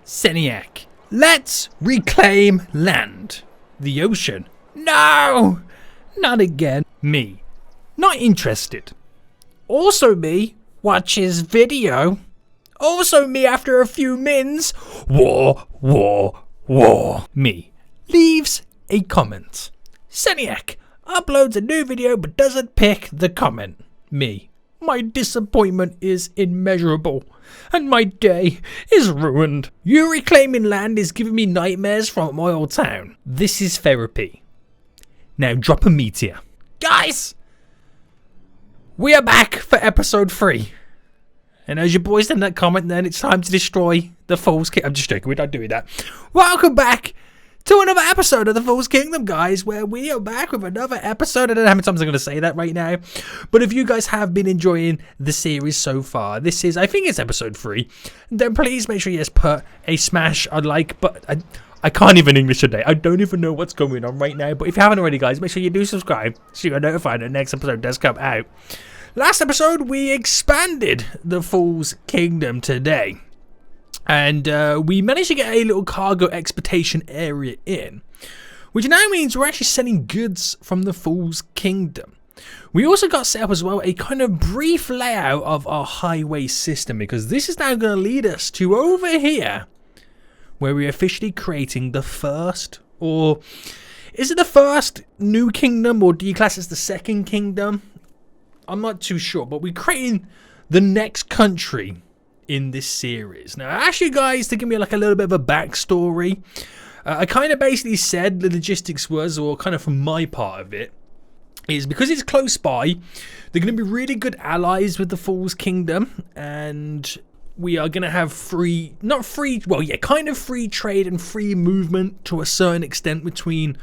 Seniac, let's reclaim land. The ocean. No! Not again. Me. Not interested. Also me. Watches video. Also me after a few mins. War. Me. Leaves a comment. Seniac uploads a new video but doesn't pick the comment. Me. My disappointment is immeasurable, and my day is ruined. You reclaiming land is giving me nightmares from my old town. This is therapy. Now drop a meteor. Guys! We are back for episode 3. And as your boys in that comment then, it's time to destroy the Fool's Kingdom. I'm just joking, we're not doing that. Welcome back to another episode of the Fool's Kingdom, guys, where we are back with another episode. I don't know how many times I'm going to say that right now, but if you guys have been enjoying the series so far, this is, I think it's episode 3, then please make sure you just put a smash on like, but I can't even English today. I don't even know what's going on right now, but if you haven't already, guys, make sure you do subscribe so you're notified when the next episode does come out. Last episode, we expanded the Fool's Kingdom today. And we managed to get a little cargo exportation area in, which now means we're actually sending goods from the Fool's Kingdom. We also got set up as well a kind of brief layout of our highway system, because this is now going to lead us to over here, where we're officially creating the first, or is it the first new kingdom, or do you class it as the second kingdom? I'm not too sure, but we're creating the next country in this series. Now, actually, guys, to give me like a little bit of a backstory, I kind of basically said the logistics was, or kind of from my part of it, is because it's close by, they're going to be really good allies with the Fool's Kingdom, and we are going to have kind of free trade and free movement to a certain extent between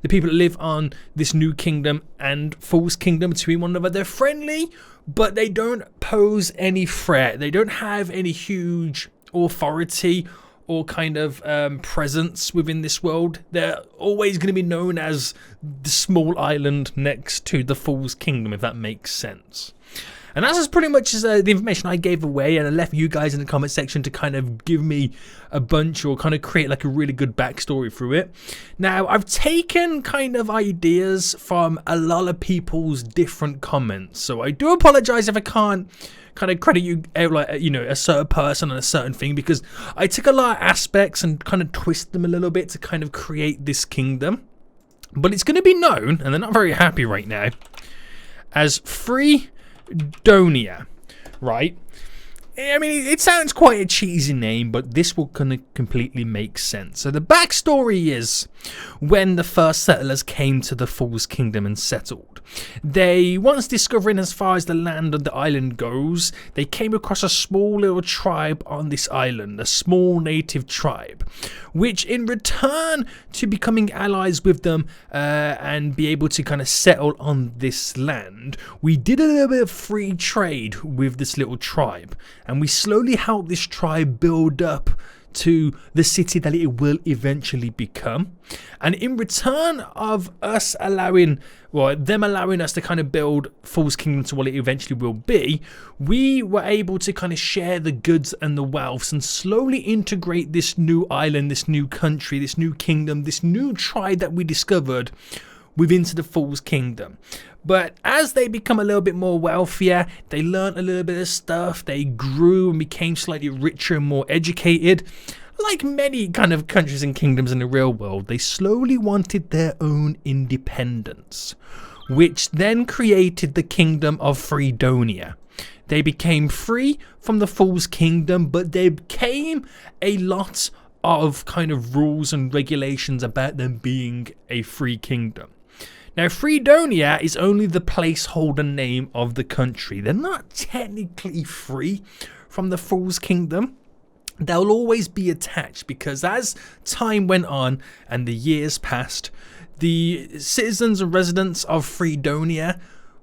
the people that live on this new kingdom and Fool's Kingdom, between one another. They're friendly, but they don't pose any threat. They don't have any huge authority or kind of presence within this world. They're always going to be known as the small island next to the Fool's Kingdom, if that makes sense. And that's pretty much the information I gave away, and I left you guys in the comment section to kind of give me a bunch, or kind of create like a really good backstory through it. Now, I've taken kind of ideas from a lot of people's different comments, so I do apologize if I can't kind of credit you out like, you know, a certain person and a certain thing, because I took a lot of aspects and kind of twist them a little bit to kind of create this kingdom. But it's going to be known, and they're not very happy right now, as Freedonia, right? I mean, it sounds quite a cheesy name, but this will kind of completely make sense. So the backstory is, when the first settlers came to the Fool's Kingdom and settled, they, once discovering as far as the land of the island goes, they came across a small little tribe on this island, a small native tribe, which in return to becoming allies with them and be able to kind of settle on this land, we did a little bit of free trade with this little tribe, and we slowly helped this tribe build up to the city that it will eventually become. And in return of us allowing us to kind of build Fool's Kingdom to what it eventually will be, we were able to kind of share the goods and the wealths and slowly integrate this new island, this new country, this new kingdom, this new tribe that we discovered within the Fool's Kingdom. But as they become a little bit more wealthier, they learned a little bit of stuff, they grew and became slightly richer and more educated. Like many kind of countries and kingdoms in the real world, they slowly wanted their own independence, which then created the kingdom of Freedonia. They became free from the Fool's Kingdom, but there became a lot of kind of rules and regulations about them being a free kingdom. Now, Freedonia is only the placeholder name of the country. They're not technically free from the Fool's Kingdom. They'll always be attached, because as time went on and the years passed, the citizens and residents of Freedonia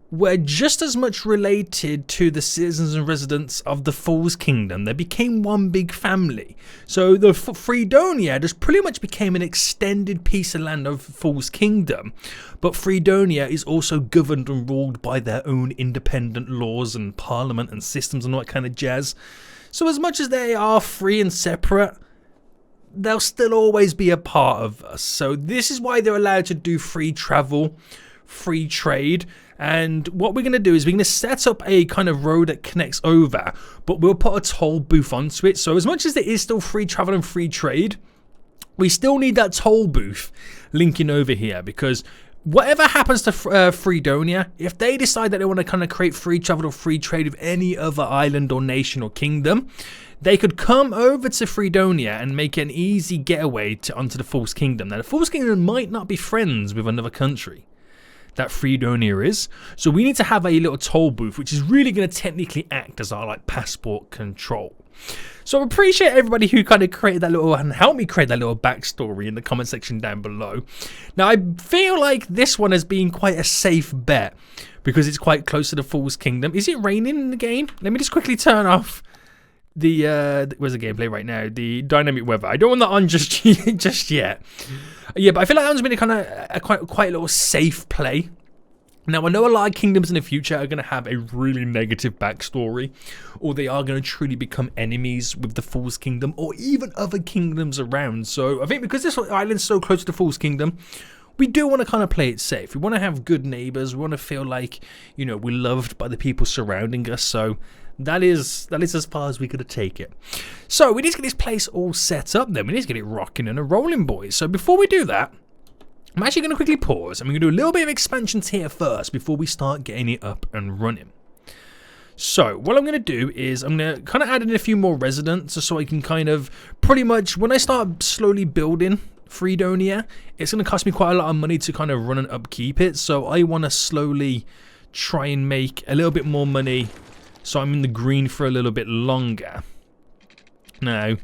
were just as much related to the citizens and residents of the Fool's Kingdom. They became one big family. So the Freedonia just pretty much became an extended piece of land of Fool's Kingdom. But Freedonia is also governed and ruled by their own independent laws and parliament and systems and all that kind of jazz. So as much as they are free and separate, they'll still always be a part of us. So this is why they're allowed to do free travel, free trade. And what we're going to do is we're going to set up a kind of road that connects over, but we'll put a toll booth onto it. So as much as there is still free travel and free trade, we still need that toll booth linking over here, because whatever happens to Freedonia, if they decide that they want to kind of create free travel or free trade with any other island or nation or kingdom, they could come over to Freedonia and make an easy getaway onto the False Kingdom. Now, the False Kingdom might not be friends with another country that Freedonia is, so we need to have a little toll booth, which is really going to technically act as our like passport control. So I appreciate everybody who kind of created that little and helped me create that little backstory in the comment section down below. Now I feel like this one has been quite a safe bet because it's quite close to the False Kingdom. Is it raining in the game? Let me just quickly turn off the where's the gameplay right now? The dynamic weather. I don't want that on just yet. Yeah, but I feel like that one's been a kind of quite a little safe play. Now, I know a lot of kingdoms in the future are going to have a really negative backstory, or they are going to truly become enemies with the False Kingdom, or even other kingdoms around. So I think because this island's so close to the False Kingdom, we do want to kind of play it safe. We want to have good neighbors. We want to feel like, you know, we're loved by the people surrounding us. So that is as far as we're going to take it. So we need to get this place all set up then. We need to get it rocking and a rolling, boys. So before we do that, I'm actually going to quickly pause and we're going to do a little bit of expansions here first before we start getting it up and running. So what I'm going to do is I'm going to kind of add in a few more residents so I can kind of pretty much, when I start slowly building Freedonia, it's going to cost me quite a lot of money to kind of run and upkeep it. So I want to slowly try and make a little bit more money so I'm in the green for a little bit longer. Now,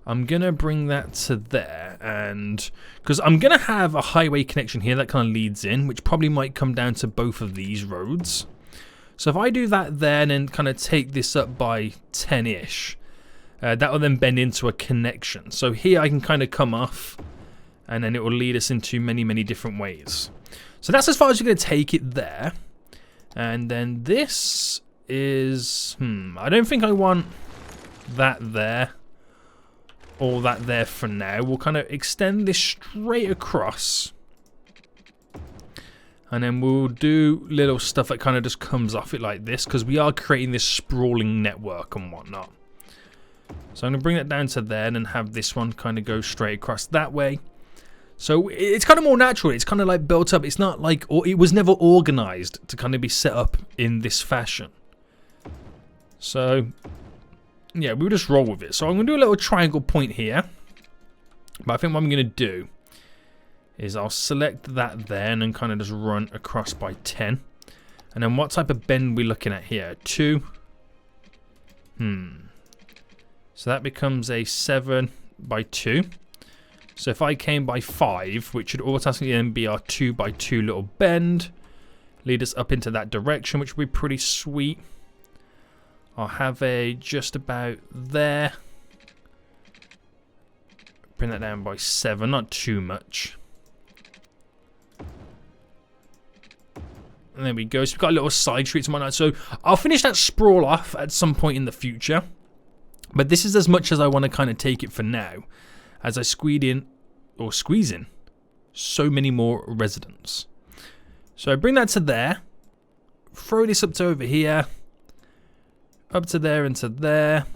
I'm going to bring that to there, and because I'm going to have a highway connection here that kind of leads in, which probably might come down to both of these roads. So if I do that there and then kind of take this up by 10-ish, that will then bend into a connection. So here I can kind of come off, and then it will lead us into many, many different ways. So that's as far as you're going to take it there. And then this is, I don't think I want that there. All that there for now. We'll kind of extend this straight across, and then we'll do little stuff that kind of just comes off it like this, because we are creating this sprawling network and whatnot. So I'm going to bring that down to there and then have this one kind of go straight across that way. So it's kind of more natural. It's kind of like built up. It's not like, or it was never organized to kind of be set up in this fashion. So yeah, we'll just roll with it. So I'm going to do a little triangle point here. But I think what I'm going to do is I'll select that there and then kind of just run across by 10. And then what type of bend are we looking at here? 2. So that becomes a 7 by 2. So if I came by 5, which should automatically then be our 2 by 2 little bend, lead us up into that direction, which would be pretty sweet. I'll have a just about there. Bring that down by 7, not too much. And there we go. So we've got a little side streets and whatnot. So I'll finish that sprawl off at some point in the future. But this is as much as I want to kind of take it for now, as I squeeze in so many more residents. So I bring that to there. Throw this up to over here. Up to there and to there.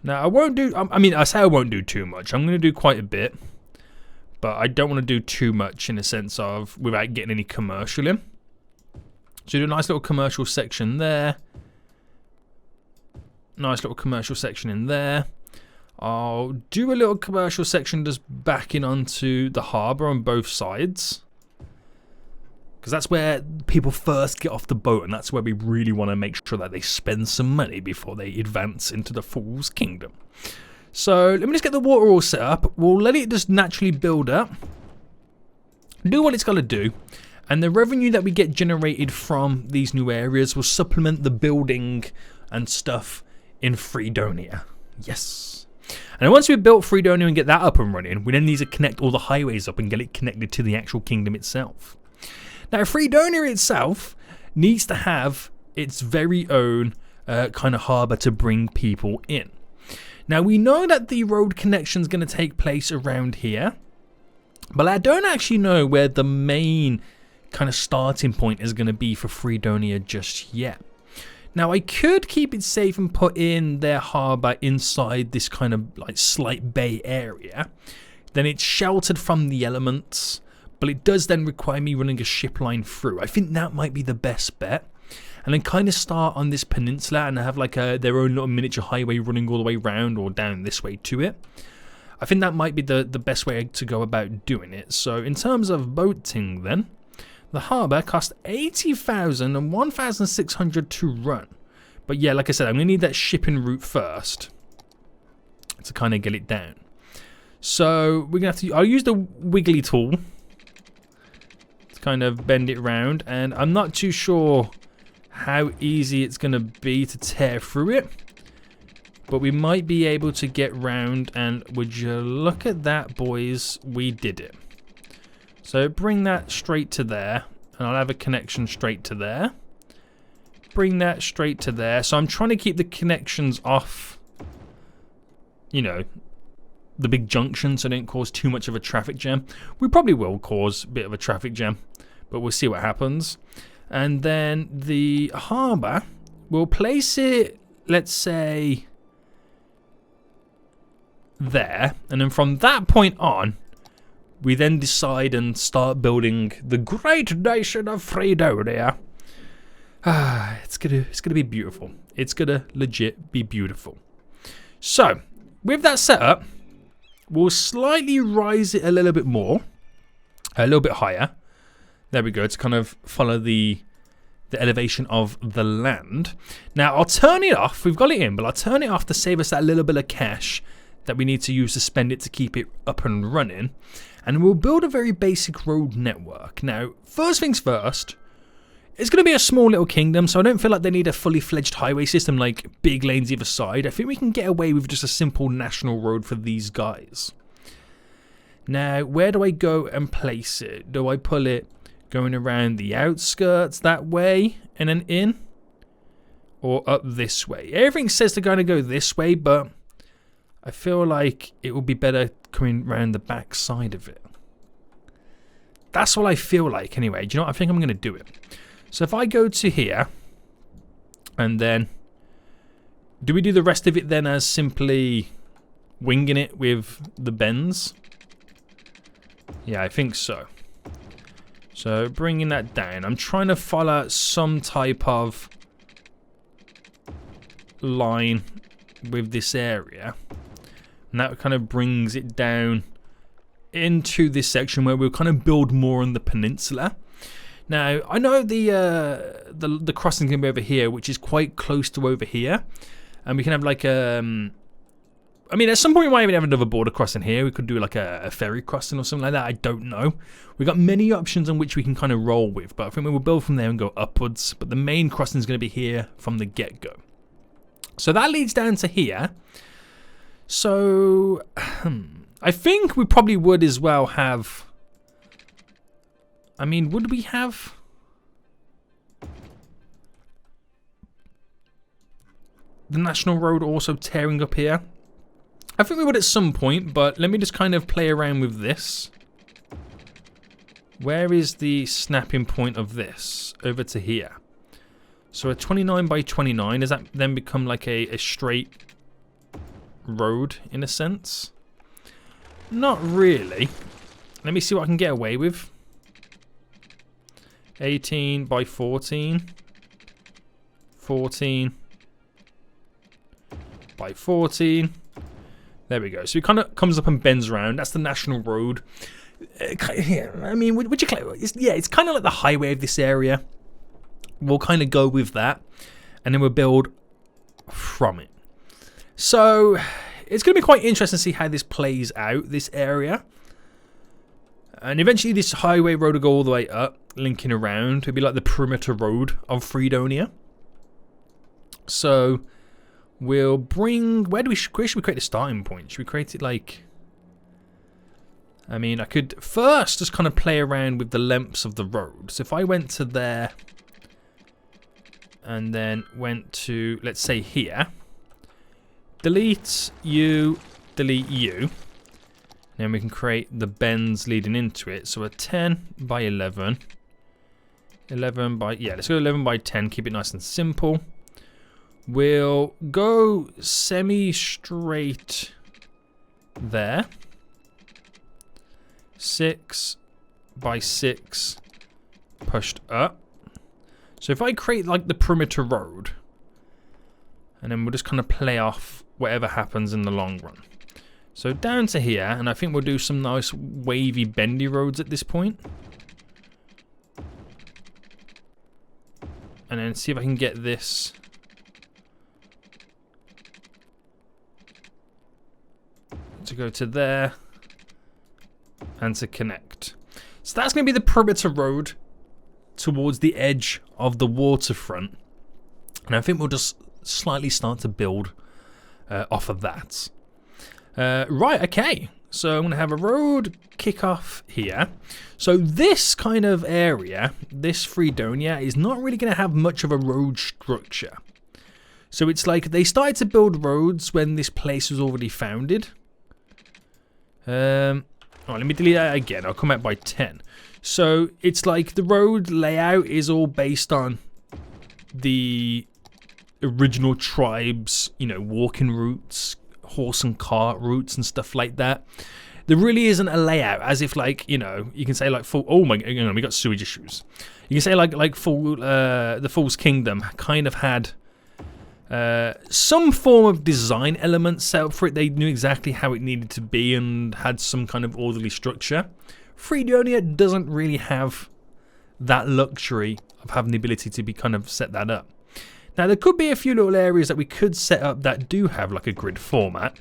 Now I won't do, I say I won't do too much. I'm going to do quite a bit. But I don't want to do too much in the sense of without getting any commercial in. So do a nice little commercial section there. Nice little commercial section in there. I'll do a little commercial section just backing onto the harbour on both sides. Because that's where people first get off the boat, and that's where we really want to make sure that they spend some money before they advance into the False Kingdom. So let me just get the water all set up. We'll let it just naturally build up. Do what it's got to do. And the revenue that we get generated from these new areas will supplement the building and stuff in Freedonia. Yes. And then once we've built Freedonia and get that up and running, we then need to connect all the highways up and get it connected to the actual kingdom itself. Now, Freedonia itself needs to have its very own kind of harbour to bring people in. Now we know that the road connection is going to take place around here, but I don't actually know where the main kind of starting point is going to be for Freedonia just yet. Now I could keep it safe and put in their harbour inside this kind of like slight bay area. Then it's sheltered from the elements, but it does then require me running a ship line through. I think that might be the best bet. And then kind of start on this peninsula and have like their own little miniature highway running all the way around or down this way to it. I think that might be the best way to go about doing it. So in terms of boating then, the harbour costs 80,000 and 1,600 to run. But yeah, like I said, I'm going to need that shipping route first to kind of get it down. So we're going to have to, I'll use the wiggly tool to kind of bend it around. And I'm not too sure how easy it's going to be to tear through it. But we might be able to get round, and would you look at that, boys? We did it. So bring that straight to there, and I'll have a connection straight to there. Bring that straight to there. So I'm trying to keep the connections off, you know, the big junction so they don't cause too much of a traffic jam. We probably will cause a bit of a traffic jam, but we'll see what happens. And then the harbour, we'll place it, let's say, there, and then from that point on we then decide and start building the great nation of Freedonia. It's gonna be beautiful. It's gonna legit be beautiful. So with that set up, we'll slightly rise it a little bit more, a little bit higher. There we go, to kind of follow the elevation of the land. Now I'll turn it off. We've got it in, but I'll turn it off to save us that little bit of cash that we need to use to spend it to keep it up and running. And we'll build a very basic road network. Now, first things first, it's going to be a small little kingdom, so I don't feel like they need a fully fledged highway system like big lanes either side. I think we can get away with just a simple national road for these guys. Now, where do I go and place it? Do I pull it going around the outskirts that way and then in? Or up this way? Everything says they're going to go this way, but I feel like it would be better coming around the back side of it. That's what I feel like anyway. Do you know what? I think I'm going to do it. So if I go to here, and then, do we do the rest of it then as simply winging it with the bends? Yeah, I think so. So bringing that down. I'm trying to follow some type of line with this area. And that kind of brings it down into this section where we'll kind of build more on the peninsula. Now, I know the crossing is going to be over here, which is quite close to over here. And we can have like I mean, at some point we might even have another border crossing here. We could do like a ferry crossing or something like that. I don't know. We've got many options on which we can kind of roll with. But I think we will build from there and go upwards. But the main crossing is going to be here from the get-go. So that leads down to here. So, I think we probably would as well have... I mean, would we have... the national road also tearing up here? I think we would at some point, but let me just kind of play around with this. Where is the snapping point of this? Over to here. So a 29 by 29, does that then become like a straight road in a sense? Not really. Let me see what I can get away with. 18 by 14. 14 by 14. There we go. So it kind of comes up and bends around. That's the national road. Yeah, I mean, would you claim? Yeah, it's kind of like the highway of this area. We'll kind of go with that, and then we'll build from it. So it's going to be quite interesting to see how this plays out, this area. And eventually this highway road will go all the way up, linking around. It'll be like the perimeter road of Freedonia. So we'll bring... where should we create a starting point? Should we create it like... I mean, I could first just kind of play around with the lengths of the road. So if I went to there... and then went to, let's say here, delete you, delete you. Then we can create the bends leading into it. So a 10 by 11. 11 by, yeah, let's go 11 by 10. Keep it nice and simple. We'll go semi-straight there. 6 by 6 pushed up. So if I create like the perimeter road, and then we'll just kind of play off whatever happens in the long run. So down to here, and I think we'll do some nice wavy bendy roads at this point. And then see if I can get this to go to there and to connect. So that's going to be the perimeter road towards the edge of the waterfront. And I think we'll just slightly start to build off of that. Right, okay. So I'm going to have a road kick off here. So this kind of area, this Freedonia, is not really going to have much of a road structure. So it's like they started to build roads when this place was already founded. Let me delete that again. I'll come out by 10. So it's like the road layout is all based on the original tribes, you know, walking routes, horse and cart routes and stuff like that. There really isn't a layout as if, like, you know, you can say like full. Oh my, you know, we got sewage issues. You can say like full. The Fool's Kingdom kind of had some form of design element set up for it. They knew exactly how it needed to be and had some kind of orderly structure. Freedonia doesn't really have that luxury of having the ability to be kind of set that up. Now there could be a few little areas that we could set up that do have like a grid format,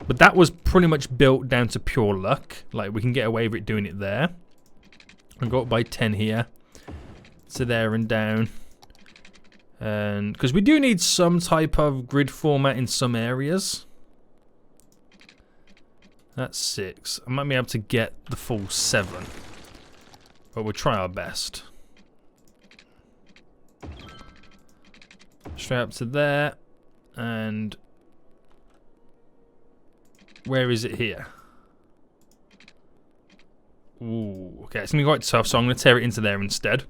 but that was pretty much built down to pure luck. Like we can get away with it doing it there. I'll go up by 10 here to there and down. And because we do need some type of grid format in some areas. That's 6. I might be able to get the full 7, but we'll try our best. Straight up to there, and where is it here? Ooh, okay, it's gonna be quite tough, so I'm gonna tear it into there instead.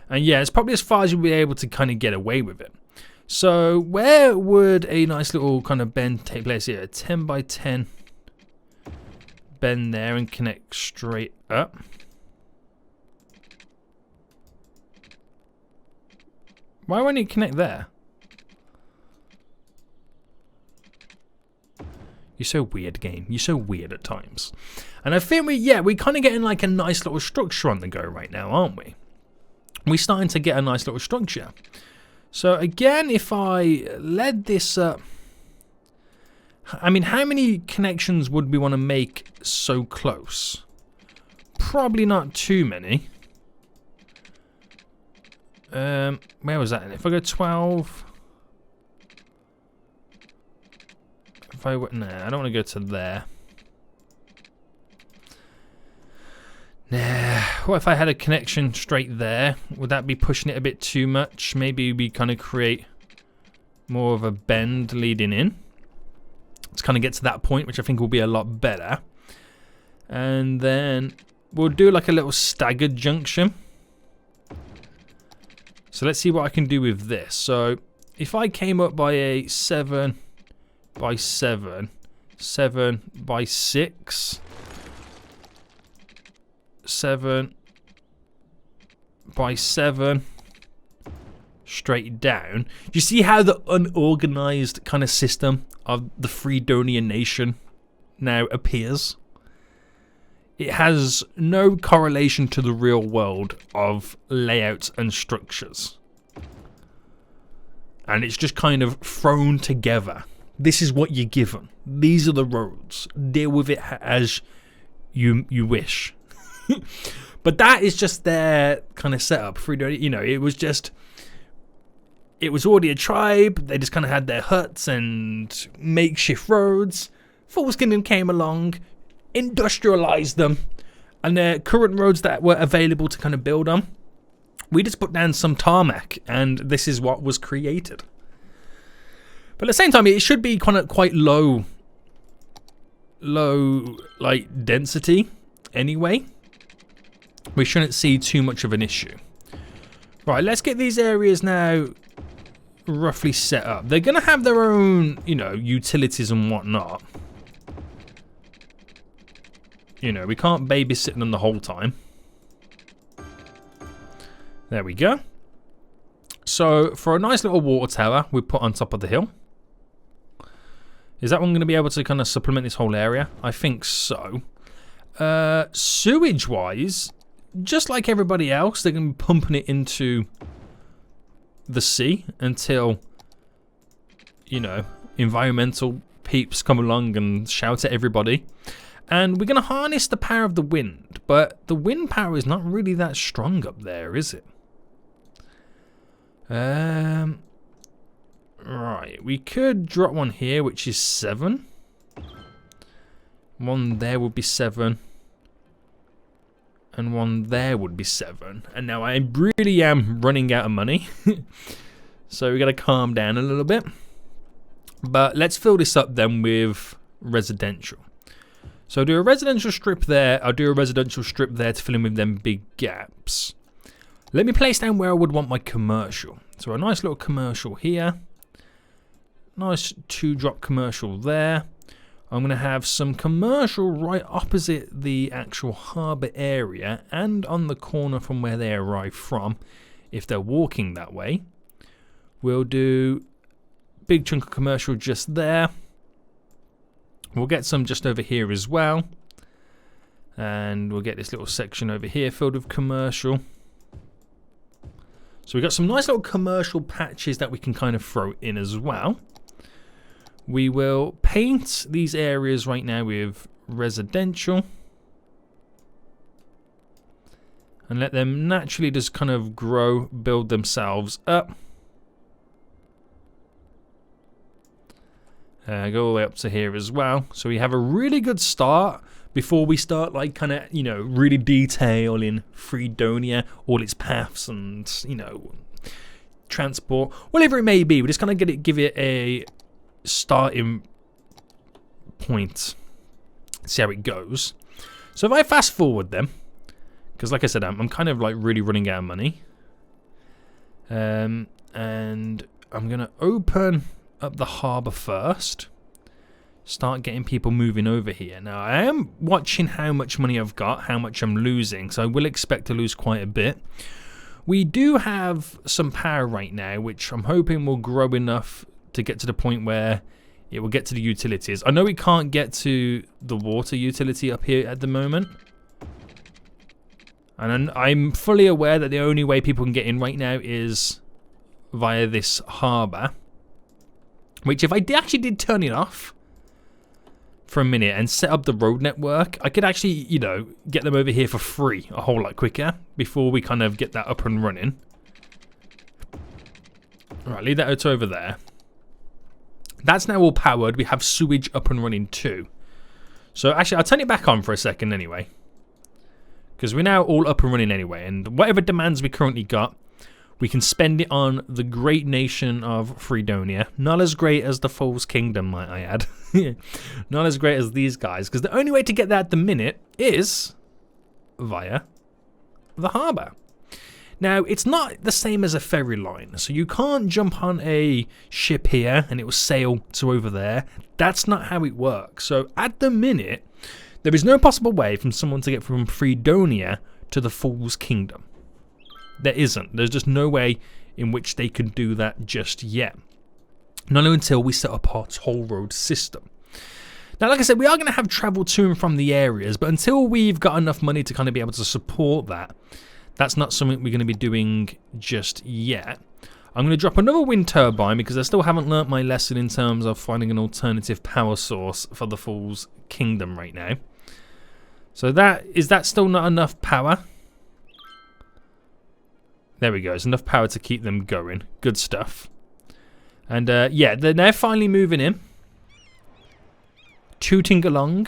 And yeah, it's probably as far as you'll be able to kind of get away with it. So where would a nice little kind of bend take place here? 10 by 10 bend there and connect straight up. Why won't it connect there? You're so weird, game. You're so weird at times. And I think we're kind of getting like a nice little structure on the go right now, aren't we? We're starting to get a nice little structure. So again, if I led this up, I mean, how many connections would we want to make so close? Probably not too many. Where was that? If I go 12, if I went, nah, I don't want to go to there. Nah, what if I had a connection straight there? Would that be pushing it a bit too much? Maybe we kind of create more of a bend leading in. Let's kind of get to that point, which I think will be a lot better. And then we'll do like a little staggered junction. So let's see what I can do with this. So if I came up by a 7 by 7, 7 by 6, 7 by 7, straight down. Do you see how the unorganized kind of system of the Freedonian nation now appears? It has no correlation to the real world of layouts and structures. And it's just kind of thrown together. This is what you're given. These are the roads. Deal with it as you wish. But that is just their kind of setup. You know, it was already a tribe. They just kind of had their huts and makeshift roads. Fool's Kingdom came along, industrialized them, and the current roads that were available to kind of build on, we just put down some tarmac, and this is what was created. But at the same time, it should be kind of quite low like density anyway. We shouldn't see too much of an issue. Right, let's get these areas now roughly set up. They're gonna have their own, you know, utilities and whatnot. You know, we can't babysit them the whole time. There we go. So for a nice little water tower we put on top of the hill. Is that one going to be able to kind of supplement this whole area? I think so. Sewage wise, just like everybody else, they're going to be pumping it into the sea until, you know, environmental peeps come along and shout at everybody. And we're going to harness the power of the wind, but the wind power is not really that strong up there, is it? Right, we could drop one here, which is 7. One there would be 7. And one there would be 7. And now I really am running out of money. So we got to calm down a little bit. But let's fill this up then with residential. So I'll do a residential strip there. I'll do a residential strip there to fill in with them big gaps. Let me place down where I would want my commercial. So a nice little commercial here. Nice 2-drop commercial there. I'm going to have some commercial right opposite the actual harbour area and on the corner from where they arrive from, if they're walking that way. We'll do big chunk of commercial just there. We'll get some just over here as well. And we'll get this little section over here filled with commercial. So we've got some nice little commercial patches that we can kind of throw in as well. We will paint these areas right now with residential. And let them naturally just kind of grow, build themselves up. Go all the way up to here as well. So we have a really good start before we start like kind of, you know, really detailing Freedonia, all its paths and, you know, transport, whatever it may be. We just kind of give it a starting point, see how it goes. So if I fast forward them, because like I said, I'm kind of like really running out of money, and I'm gonna open up the harbour first, start getting people moving over here. Now I am watching how much money I've got, how much I'm losing, so I will expect to lose quite a bit. We do have some power right now, which I'm hoping will grow enough to get to the point where it will get to the utilities. I know we can't get to the water utility up here at the moment. And I'm fully aware that the only way people can get in right now is via this harbour. Which if I actually did turn it off for a minute and set up the road network, I could actually, you know, get them over here for free a whole lot quicker before we kind of get that up and running. Alright, leave that over there. That's now all powered. We have sewage up and running too. So actually, I'll turn it back on for a second anyway. Because we're now all up and running anyway. And whatever demands we currently got, we can spend it on the great nation of Freedonia. Not as great as the Fool's Kingdom, might I add. Not as great as these guys. Because the only way to get that at the minute is via the harbour. Now, it's not the same as a ferry line, so you can't jump on a ship here and it will sail to over there. That's not how it works. So at the minute, there is no possible way for someone to get from Freedonia to the Fool's Kingdom. There isn't. There's just no way in which they can do that just yet. Not until we set up our toll road system. Now, like I said, we are going to have travel to and from the areas, but until we've got enough money to kind of be able to support that, that's not something we're going to be doing just yet. I'm going to drop another wind turbine because I still haven't learnt my lesson in terms of finding an alternative power source for the Fool's Kingdom right now. So is that still not enough power? There we go. It's enough power to keep them going. Good stuff. And yeah, they're now finally moving in. Tooting along.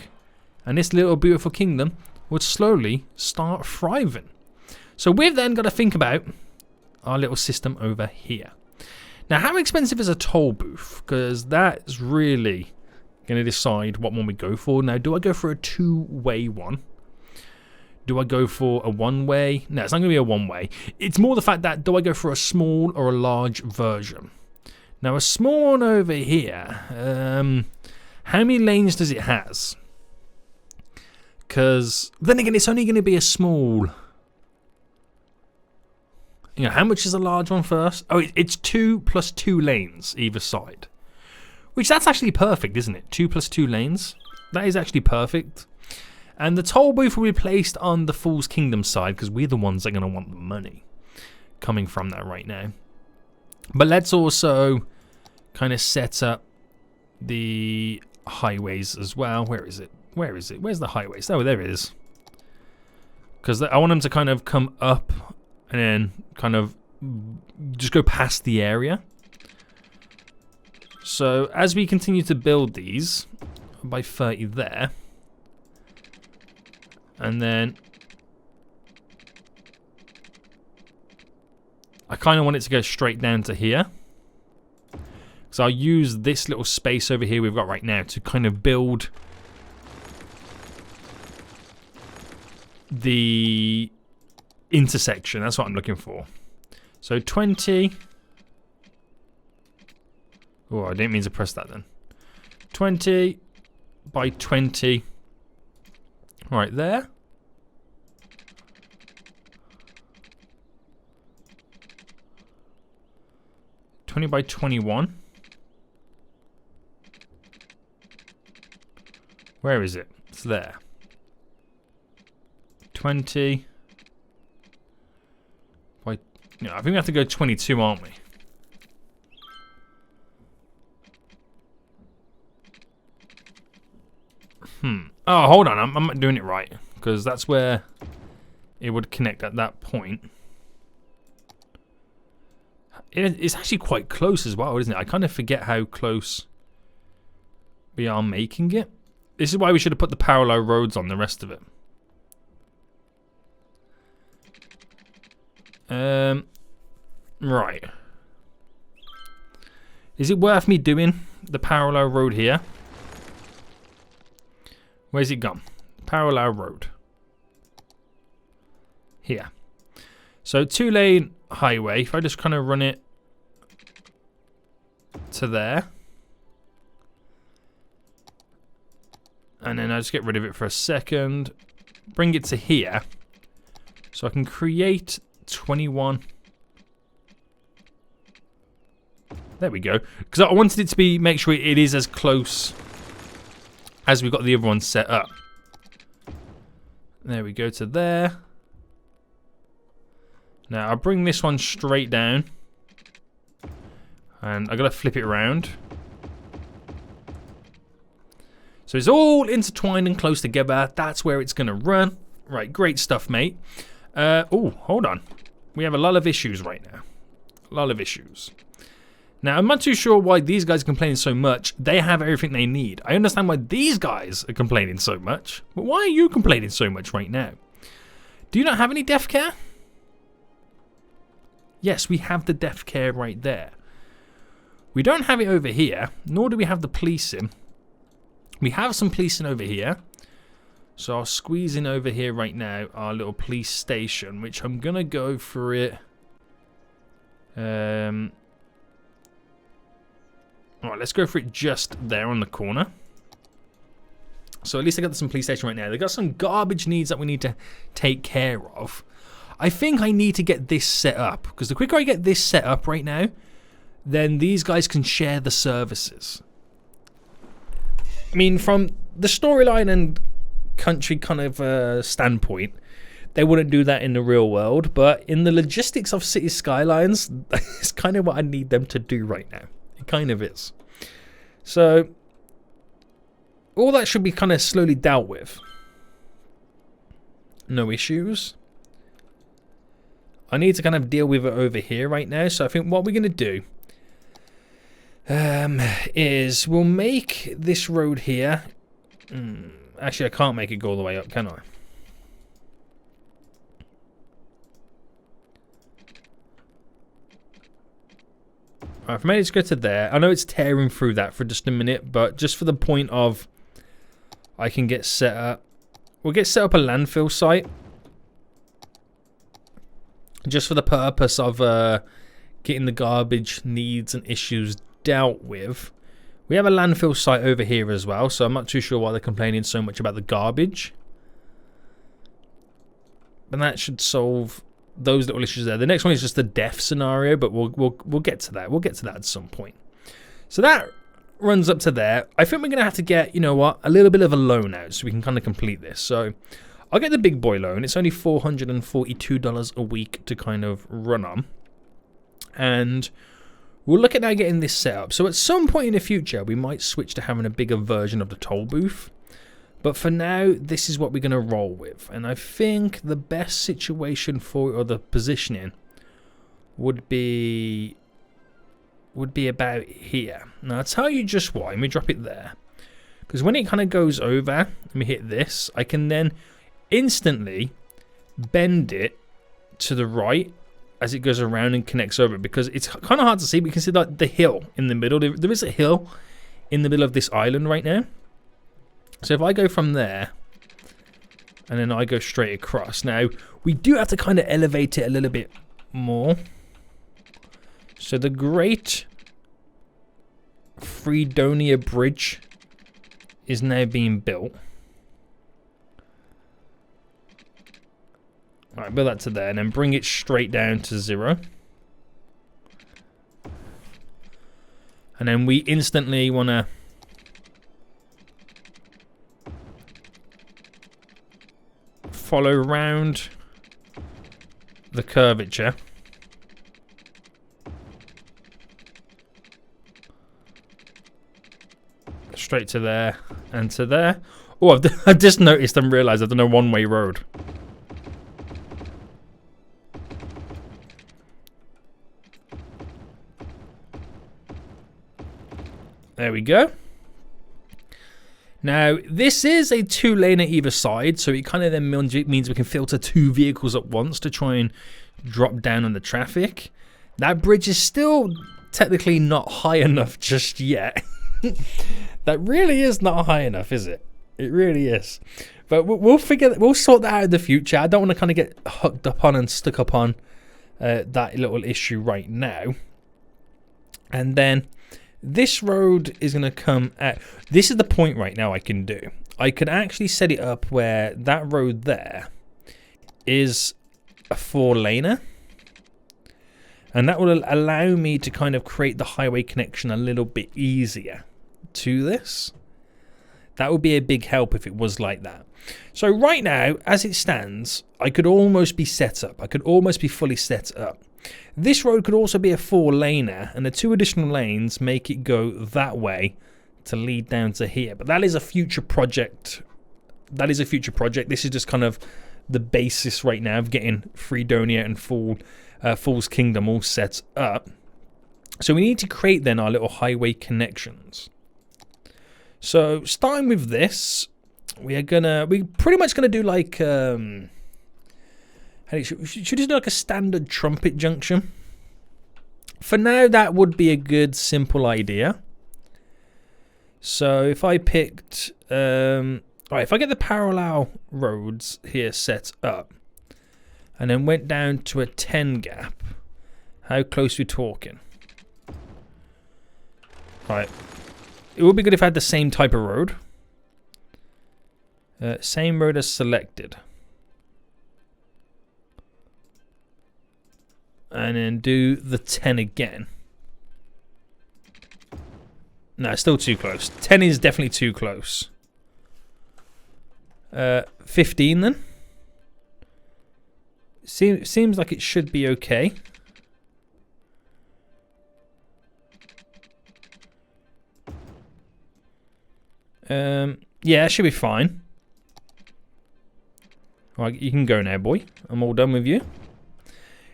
And this little beautiful kingdom would slowly start thriving. So we've then got to think about our little system over here. Now, how expensive is a toll booth? Because that's really going to decide what one we go for. Now, do I go for a two-way one? Do I go for a one-way? No, it's not going to be a one-way. It's more the fact that do I go for a small or a large version? Now, a small one over here, how many lanes does it has? Because then again, it's only going to be a small. You know, how much is a large one first? Oh, it's 2 plus 2 lanes either side. Which, that's actually perfect, isn't it? 2 plus 2 lanes. That is actually perfect. And the toll booth will be placed on the Fool's Kingdom side, because we're the ones that are going to want the money coming from that right now. But let's also kind of set up the highways as well. Where is it? Where is it? Where's the highways? Oh, there it is. Because I want them to kind of come up and then kind of just go past the area. So as we continue to build these by 30 there, and then I kind of want it to go straight down to here. So I'll use this little space over here we've got right now to kind of build the intersection. That's what I'm looking for. So 20. Oh, I didn't mean to press that then. 20 by 20. Right there. $20 by 21. Where is it? It's there. 20 by... No, I think we have to go 22, aren't we? Oh, hold on. I'm not doing it right. Because that's where it would connect at that point. It's actually quite close as well, isn't it? I kind of forget how close we are making it. This is why we should have put the parallel roads on the rest of it. Right. Is it worth me doing the parallel road here? Where's it gone? Parallel road. Here. So 2-lane highway. If I just kind of run it to there. And then I just get rid of it for a second. Bring it to here. So I can create 21. There we go. Because I wanted it to be, make sure it is as close as we've got the other one set up. There we go to there. Now I'll bring this one straight down. And I've got to flip it around. So it's all intertwined and close together. That's where it's going to run. Right, great stuff, mate. Oh, hold on. We have a lot of issues right now. A lot of issues. Now, I'm not too sure why these guys are complaining so much. They have everything they need. I understand why these guys are complaining so much. But why are you complaining so much right now? Do you not have any death care? Yes, we have the death care right there. We don't have it over here, nor do we have the policing. We have some policing over here. So I'll squeeze in over here right now, our little police station, which I'm going to go for it. Alright, let's go for it just there on the corner. So at least I got some police station right now. They've got some garbage needs that we need to take care of. I think I need to get this set up, because the quicker I get this set up right now, then these guys can share the services. I mean, from the storyline and country kind of standpoint, they wouldn't do that in the real world, but in the logistics of City Skylines, it's kind of what I need them to do right now. It kind of is. So, all that should be kind of slowly dealt with. No issues. I need to kind of deal with it over here right now, so I think what we're going to do is we'll make this road here. Actually, I can't make it go all the way up, can I? Alright, if I manage to go to there, I know it's tearing through that for just a minute, but just for the point of I can get set up. We'll get set up a landfill site. Just for the purpose of getting the garbage needs and issues dealt with. We have a landfill site over here as well, so I'm not too sure why they're complaining so much about the garbage. But that should solve those little issues there. The next one is just the death scenario, but we'll get to that. We'll get to that at some point. So that runs up to there. I think we're going to have to get, you know what, a little bit of a loan out so we can kind of complete this. So I'll get the big boy loan. It's only $442 a week to kind of run on. And we'll look at now getting this set up. So at some point in the future, we might switch to having a bigger version of the toll booth. But for now, this is what we're going to roll with. And I think the best situation for it, or the positioning, would be about here. Now, I'll tell you just why. Let me drop it there. Because when it kind of goes over, let me hit this, I can then instantly bend it to the right as it goes around and connects over. Because it's kind of hard to see, but you can see like the hill in the middle. There is a hill in the middle of this island right now. So if I go from there, and then I go straight across. Now, we do have to kind of elevate it a little bit more. So the Great Fredonia Bridge is now being built. Alright, build that to there, and then bring it straight down to 0. And then we instantly want to follow around the curvature. Straight to there and to there. Oh, I've just noticed and realised I've done a one-way road. There we go. Now, this is a 2-lane at either side, so it kind of then means we can filter 2 vehicles at once to try and drop down on the traffic. That bridge is still technically not high enough just yet. That really is not high enough, is it? It really is. But we'll sort that out in the future. I don't want to kind of get hooked up on and stuck up on that little issue right now. And then this road is going to come at... This is the point right now I can do. I could actually set it up where that road there is a 4-laner. And that will allow me to kind of create the highway connection a little bit easier to this. That would be a big help if it was like that. So right now, as it stands, I could almost be set up. I could almost be fully set up. This road could also be a 4-laner, and the 2 additional lanes make it go that way to lead down to here. But that is a future project. That is a future project. This is just kind of the basis right now of getting Fredonia and Fool's Kingdom all set up. So we need to create then our little highway connections. So starting with this, we're pretty much gonna do like should we do like a standard trumpet junction? For now, that would be a good simple idea. So if I picked alright, if I get the parallel roads here set up and then went down to a 10 gap, how close are we talking? Right. It would be good if I had the same type of road. Same road as selected. And then do the 10 again. No, still too close. 10 is definitely too close. 15 then. Seems like it should be okay. Yeah, it should be fine. Right, you can go now, boy. I'm all done with you.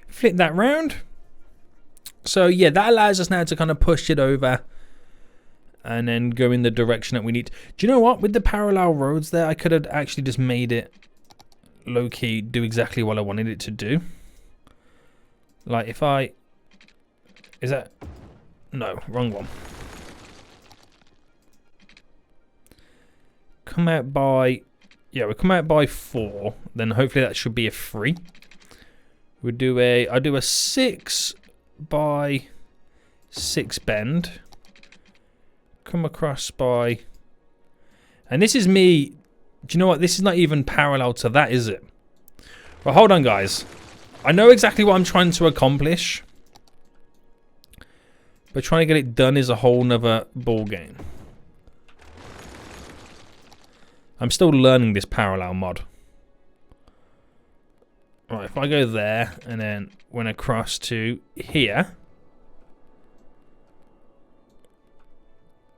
Flip that round. So yeah, that allows us now to kind of push it over and then go in the direction that we need. Do you know what? With the parallel roads there, I could have actually just made it low-key do exactly what I wanted it to do. Like if I... Is that... No, wrong one. Come out by... Yeah, we'll come out by 4. Then hopefully that should be a 3. We'll do a... I'll do a 6 by 6 bend. Come across by... And this is me... Do you know what? This is not even parallel to that, is it? Well, hold on, guys. I know exactly what I'm trying to accomplish. But trying to get it done is a whole nother ball game. I'm still learning this parallel mod. Right, if I go there and then went across to here.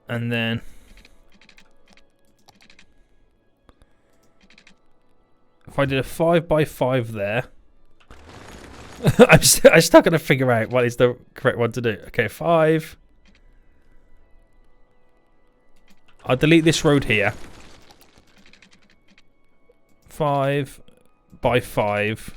And then... If I did a 5 by 5 there. I'm still going to figure out what is the correct one to do. Okay, 5. I'll delete this road here. 5 by 5.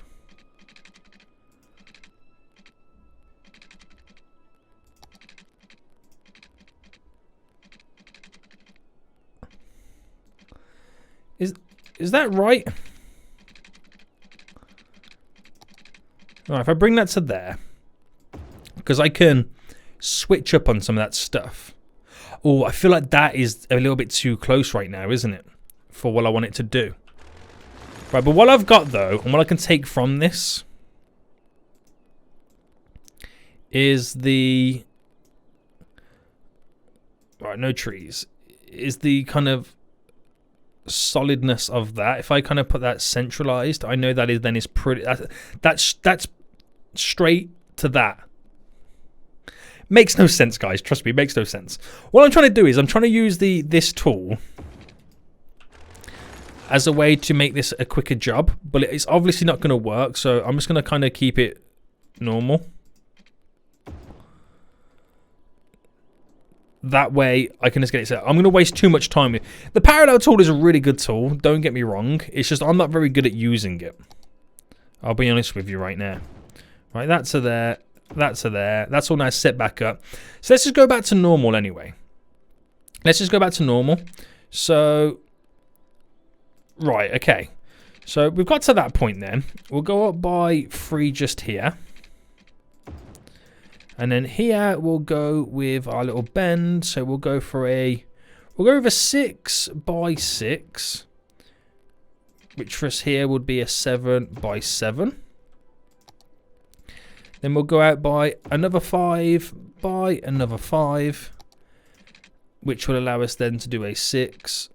Is that right? Right, if I bring that to there, because I can switch up on some of that stuff. Oh, I feel like that is a little bit too close right now, isn't it? For what I want it to do. Right, but what I've got though, and what I can take from this, is the... Right, no trees. Is the kind of solidness of that. If I kind of put that centralized, I know that is pretty... That's straight to that. Makes no sense, guys. Trust me, it makes no sense. What I'm trying to do is I'm trying to use this tool as a way to make this a quicker job, but it's obviously not going to work, so I'm just going to kind of keep it normal. That way I can just get it set. I'm going to waste too much time. The parallel tool is a really good tool, don't get me wrong. It's just I'm not very good at using it. I'll be honest with you right now. Right, that's a there. That's a there. That's all now set back up. So let's just go back to normal anyway. Let's just go back to normal. So, right, okay. So we've got to that point then. We'll go up by 3 just here. And then here we'll go with our little bend. So we'll go for we'll go with a 6 by 6. Which for us here would be a 7 by 7. Then we'll go out by another 5 by another 5. Which will allow us then to do a 6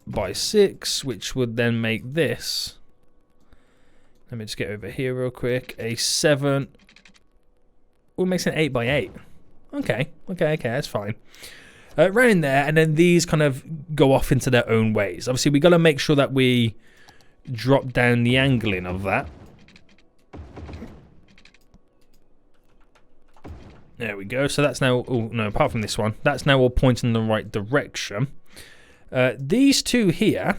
by 6. Which would then make this. Let me just get over here real quick. A 7. What makes an 8 by 8? Okay, that's fine. Round there, and then these kind of go off into their own ways. Obviously, we got to make sure that we drop down the angling of that. There we go. So that's now, oh no, apart from this one, that's now all pointing in the right direction. These two here,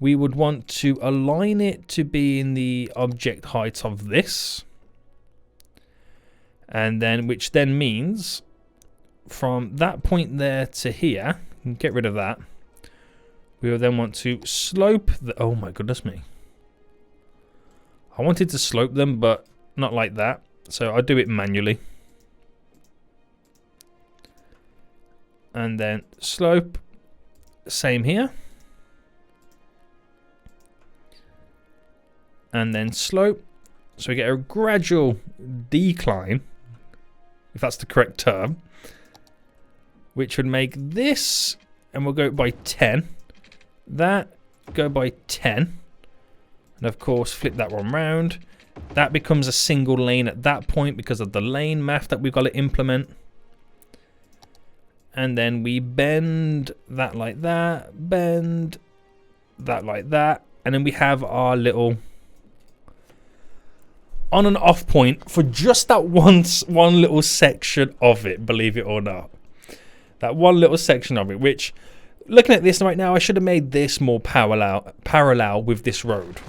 we would want to align it to be in the object height of this. And then, which then means from that point there to here, get rid of that. We will then want to slope the, oh my goodness me. I wanted to slope them, but not like that. So I'll do it manually. And then slope, same here. And then slope. So we get a gradual decline, if that's the correct term, which would make this, and we'll go by 10. That, go by 10. And of course, flip that one round. That becomes a single lane at that point because of the lane math that we've got to implement. And then we bend that like that, bend that like that. And then we have our little on and off point for just that one little section of it, believe it or not. That one little section of it, which, looking at this right now, I should have made this more parallel with this road.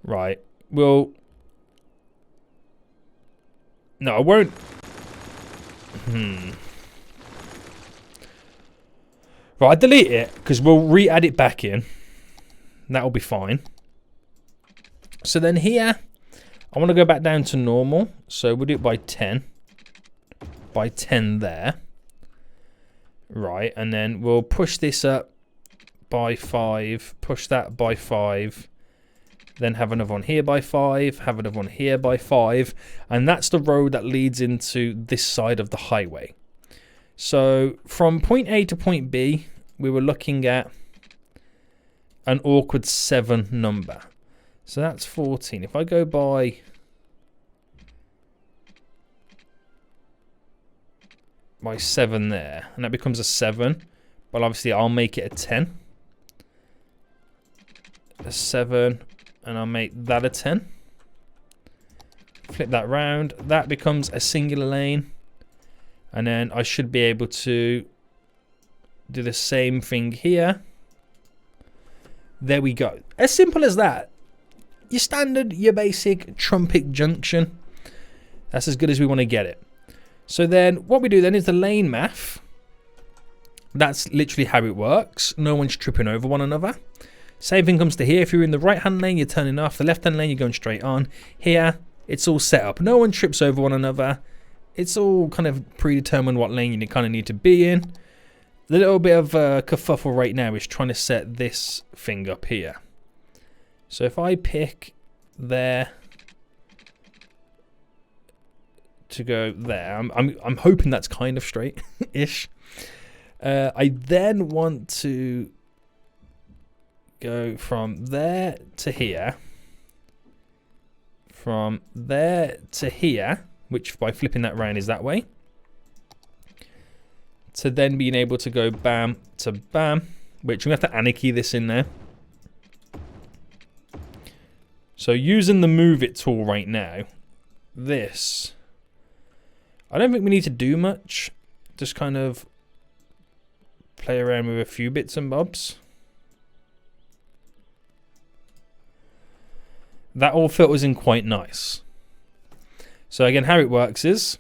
Right. Well, no, I won't. Right, I delete it because we'll re-add it back in. That'll be fine. So then here, I want to go back down to normal. So we'll do it by 10. By 10 there. Right, and then we'll push this up by 5. Push that by 5. Then have another one here by 5. Have another one here by 5. And that's the road that leads into this side of the highway. So from point A to point B, we were looking at an awkward 7 number. So that's 14. If I go by by 7 there, and that becomes a 7, but obviously I'll make it a 10. A 7, and I'll make that a 10. Flip that round. That becomes a singular lane. And then I should be able to do the same thing here. There we go. As simple as that. Your standard, your basic trumpet junction. That's as good as we want to get it. So then what we do then is the lane math. That's literally how it works. No one's tripping over one another. Same thing comes to here. If you're in the right hand lane, you're turning off. The left hand lane, you're going straight on. Here, it's all set up. No one trips over one another. It's all kind of predetermined what lane you kind of need to be in. The little bit of kerfuffle right now is trying to set this thing up here. So if I pick there to go there, I'm hoping that's kind of straight-ish. I then want to go from there to here, from there to here, which by flipping that round is that way, to then being able to go bam to bam, which we have to anarchy this in there. So using the move it tool right now, this, I don't think we need to do much, just kind of play around with a few bits and bobs. That all filters in quite nice. So again, how it works is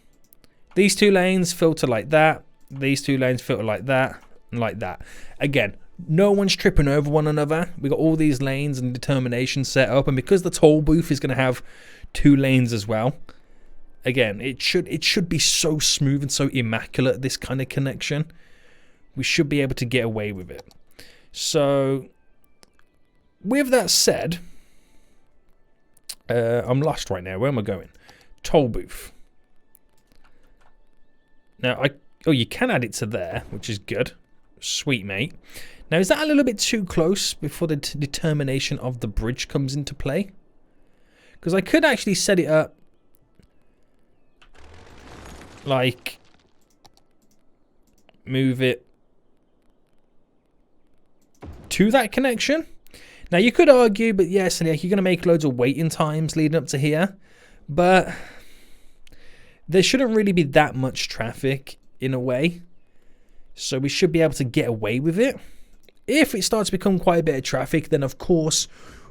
these two lanes filter like that, these two lanes filter like that, and like that. Again, no one's tripping over one another. We got all these lanes and determination set up, and because the toll booth is going to have 2 lanes as well, again, it should be so smooth and so immaculate, this kind of connection. We should be able to get away with it. So with that said, I'm lost right now. Where am I going? Toll booth. Now, you can add it to there, which is good. Sweet, mate. Now, is that a little bit too close before the determination of the bridge comes into play? Because I could actually set it up like move it to that connection. Now, you could argue, but yes, you're going to make loads of waiting times leading up to here. But there shouldn't really be that much traffic in a way. So we should be able to get away with it. If it starts to become quite a bit of traffic, then of course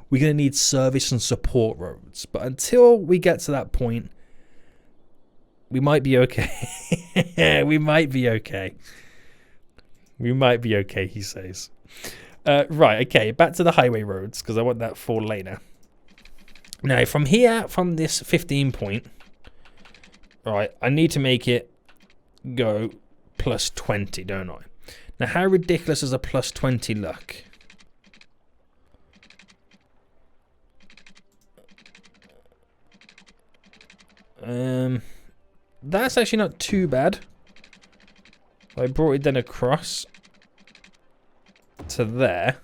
we're going to need service and support roads. But until we get to that point, we might be okay. We might be okay. We might be okay, he says. Right, okay, back to the highway roads, because I want that 4-laner. Now, from here, from this 15 point, right, I need to make it go plus 20, don't I? Now, how ridiculous does a plus 20 look? That's actually not too bad. I brought it then across to there.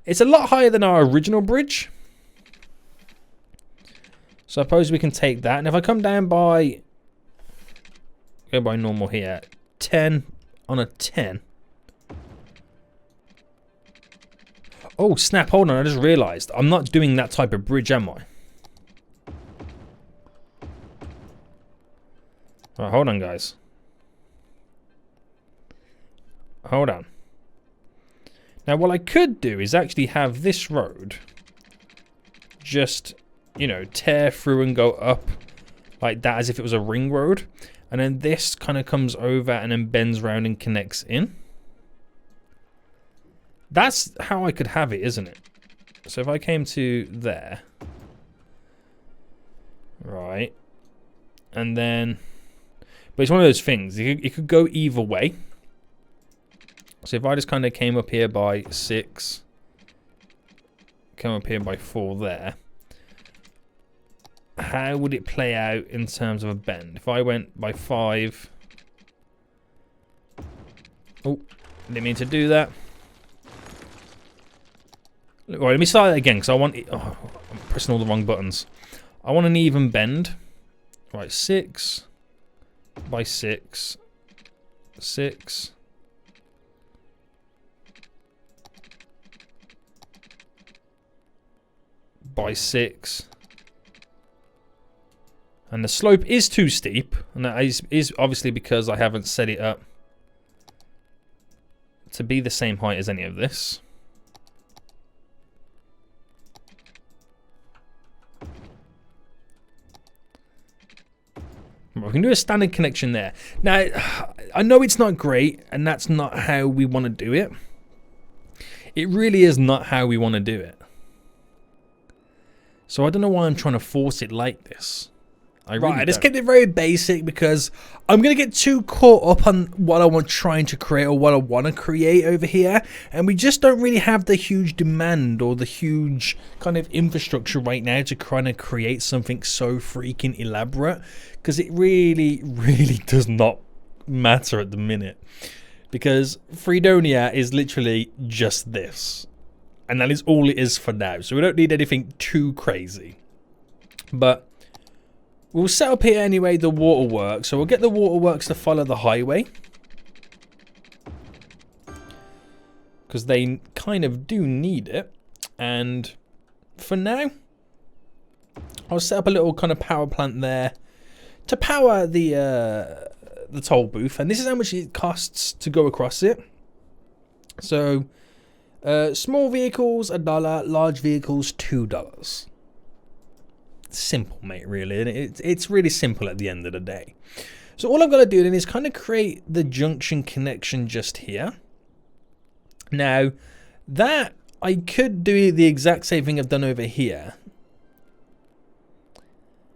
It's a lot higher than our original bridge. So I suppose we can take that. And if I come down by, go by normal here, 10 on a 10. Oh, snap, hold on, I just realized. I'm not doing that type of bridge, am I? All right, hold on, guys. Hold on. Now, what I could do is actually have this road just, you know, tear through and go up like that as if it was a ring road. And then this kind of comes over and then bends round and connects in. That's how I could have it, isn't it? So if I came to there. Right. And then... But it's one of those things. It could go either way. So if I just kind of came up here by 6. Come up here by 4 there. How would it play out in terms of a bend? If I went by 5. Oh, didn't mean to do that. Right, let me start it again because I want it. Oh, I'm pressing all the wrong buttons. I want an even bend. Right, 6 by 6. 6. By 6. And the slope is too steep, and that is obviously because I haven't set it up to be the same height as any of this. We can do a standard connection there. Now, I know it's not great, and that's not how we want to do it. It really is not how we want to do it. So I don't know why I'm trying to force it like this. I just kept it very basic because I'm going to get too caught up on what I want trying to create or what I want to create over here. And we just don't really have the huge demand or the huge kind of infrastructure right now to kind of create something so freaking elaborate. Because it really, really does not matter at the minute. Because Freedonia is literally just this. And that is all it is for now. So we don't need anything too crazy. But we'll set up here anyway the waterworks. So we'll get the waterworks to follow the highway. Because they kind of do need it. And for now, I'll set up a little kind of power plant there to power the toll booth. And this is how much it costs to go across it. So small vehicles $1, large vehicles $2. Simple, mate, really. It's really simple at the end of the day. So all I've got to do then is kind of create the junction connection just here. Now, that I could do the exact same thing I've done over here.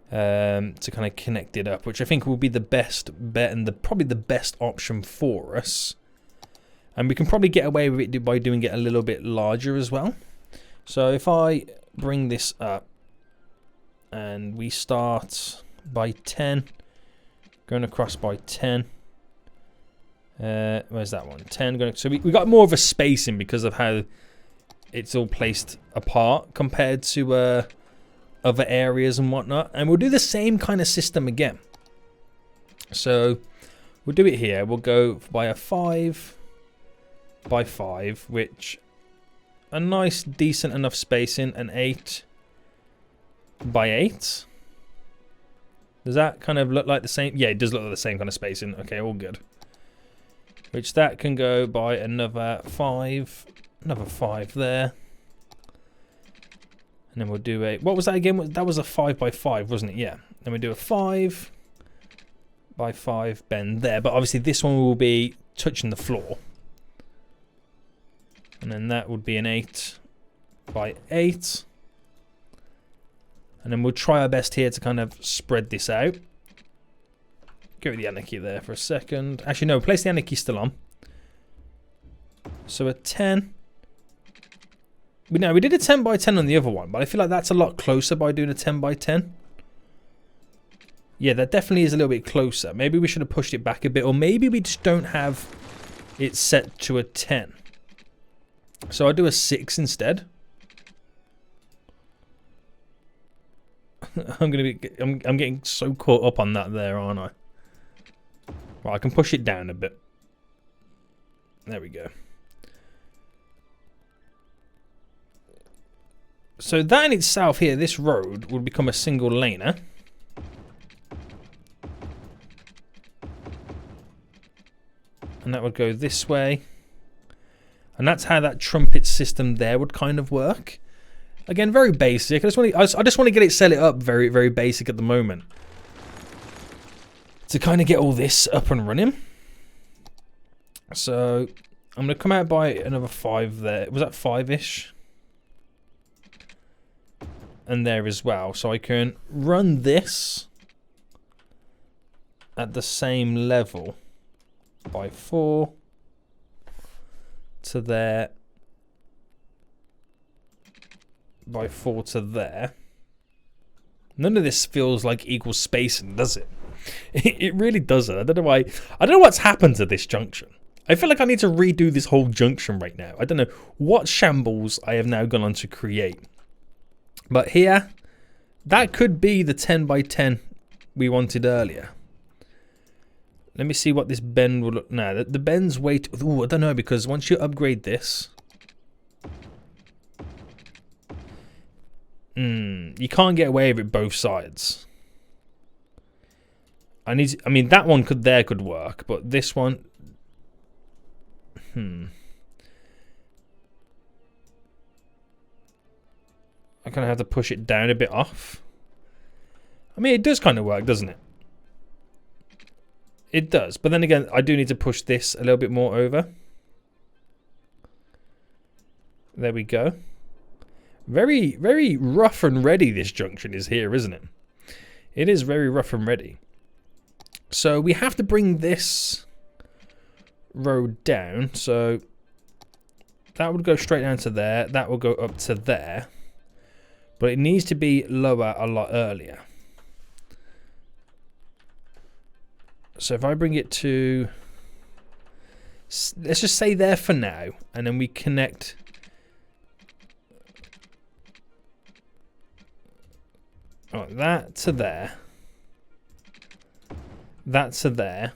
To kind of connect it up, which I think will be the best bet and probably the best option for us. And we can probably get away with it by doing it a little bit larger as well. So if I bring this up and we start by 10, going across by 10. Where's that one? 10 going. So we got more of a spacing because of how it's all placed apart compared to other areas and whatnot. And we'll do the same kind of system again. So we'll do it here. We'll go by a 5 by 5, which a nice decent enough spacing, an 8 by 8. Does that kind of look like the same? Yeah, it does look like the same kind of spacing. Okay, all good. Which that can go by another 5 there. And then we'll do a, what was that again? That was a 5 by 5, wasn't it? Yeah. Then we do a 5 by 5 bend there. But obviously this one will be touching the floor. And then that would be an 8 by 8. And then we'll try our best here to kind of spread this out. Go with the anarchy there for a second. Actually, no, place the anarchy still on. So a 10. No, we did a 10 by 10 on the other one, but I feel like that's a lot closer by doing a 10 by 10. Yeah, that definitely is a little bit closer. Maybe we should have pushed it back a bit, or maybe we just don't have it set to a 10. So I'll do a 6 instead. I'm getting so caught up on that there, aren't I? Well, I can push it down a bit. There we go. So that in itself here, this road would become a single laner. And that would go this way. And that's how that trumpet system there would kind of work. Again, very basic. I just want to get it set it up very, very basic at the moment. to kind of get all this up and running. So I'm going to come out by another 5 there. Was that 5-ish? And there as well. So I can run this at the same level by 4 to there, by 4 to there. None of this feels like equal spacing, does it? It really doesn't. I don't know why. I don't know what's happened to this junction. I feel like I need to redo this whole junction right now. I don't know what shambles I have now gone on to create. But here, that could be the 10 by 10 we wanted earlier. Let me see what this bend will look. Now, the bend's weight. Ooh, I don't know, because once you upgrade this, you can't get away with it both sides. I mean, that one could work, but this one, I kind of have to push it down a bit off. I mean, it does kind of work, doesn't it? It does, but then again, I do need to push this a little bit more over. There we go. Very, very rough and ready this junction is here, isn't it? It is very rough and ready. So we have to bring this road down. So that would go straight down to there. That will go up to there. But it needs to be lower a lot earlier. So if I bring it to, let's just say there for now, and then we connect that to there, that to there,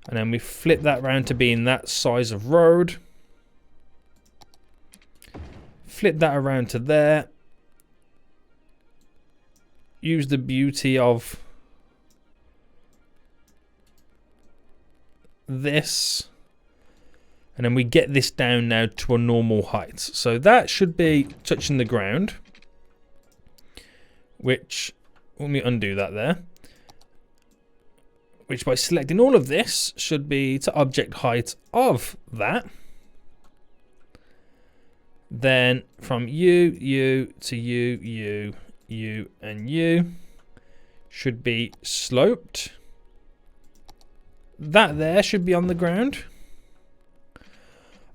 and then we flip that round to being that size of road, flip that around to there, use the beauty of this, and then we get this down now to a normal height. So that should be touching the ground, which, let me undo that there, which by selecting all of this should be to object height of that. Then from you to you, and you should be sloped. That there should be on the ground.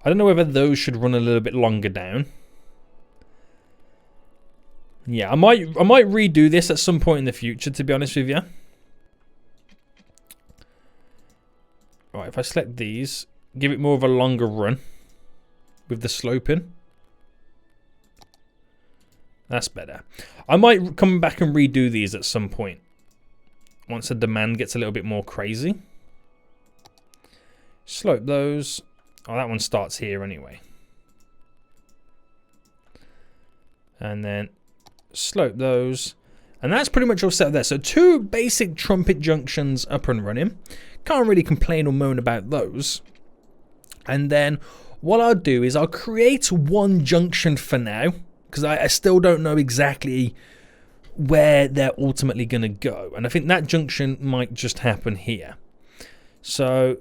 I don't know whether those should run a little bit longer down. Yeah, I might redo this at some point in the future, to be honest with you. Right, if I select these, give it more of a longer run with the sloping. That's better. I might come back and redo these at some point once the demand gets a little bit more crazy. Slope those. Oh, that one starts here anyway. And then slope those. And that's pretty much all set there. So 2 basic trumpet junctions up and running. Can't really complain or moan about those. And then what I'll do is I'll create 1 junction for now, because I still don't know exactly where they're ultimately going to go. And I think that junction might just happen here. So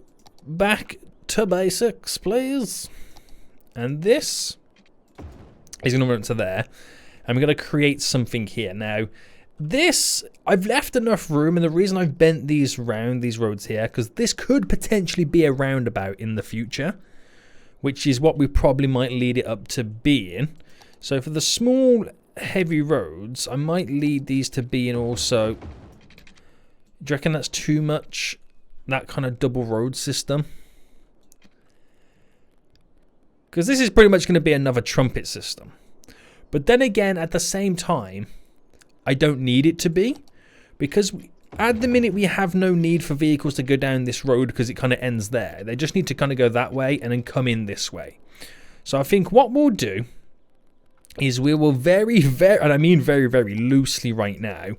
back to basics, please. And this is going to run to there. And we're going to create something here. Now, this, I've left enough room, and the reason I've bent these round, these roads here, because this could potentially be a roundabout in the future, which is what we probably might lead it up to being. So for the small, heavy roads, I might lead these to being also, do you reckon that's too much? That kind of double road system? Because this is pretty much going to be another trumpet system. But then again, at the same time, I don't need it to be, because at the minute we have no need for vehicles to go down this road because it kind of ends there. They just need to kind of go that way and then come in this way. So I think what we'll do is we will very, and I mean very, very loosely right now.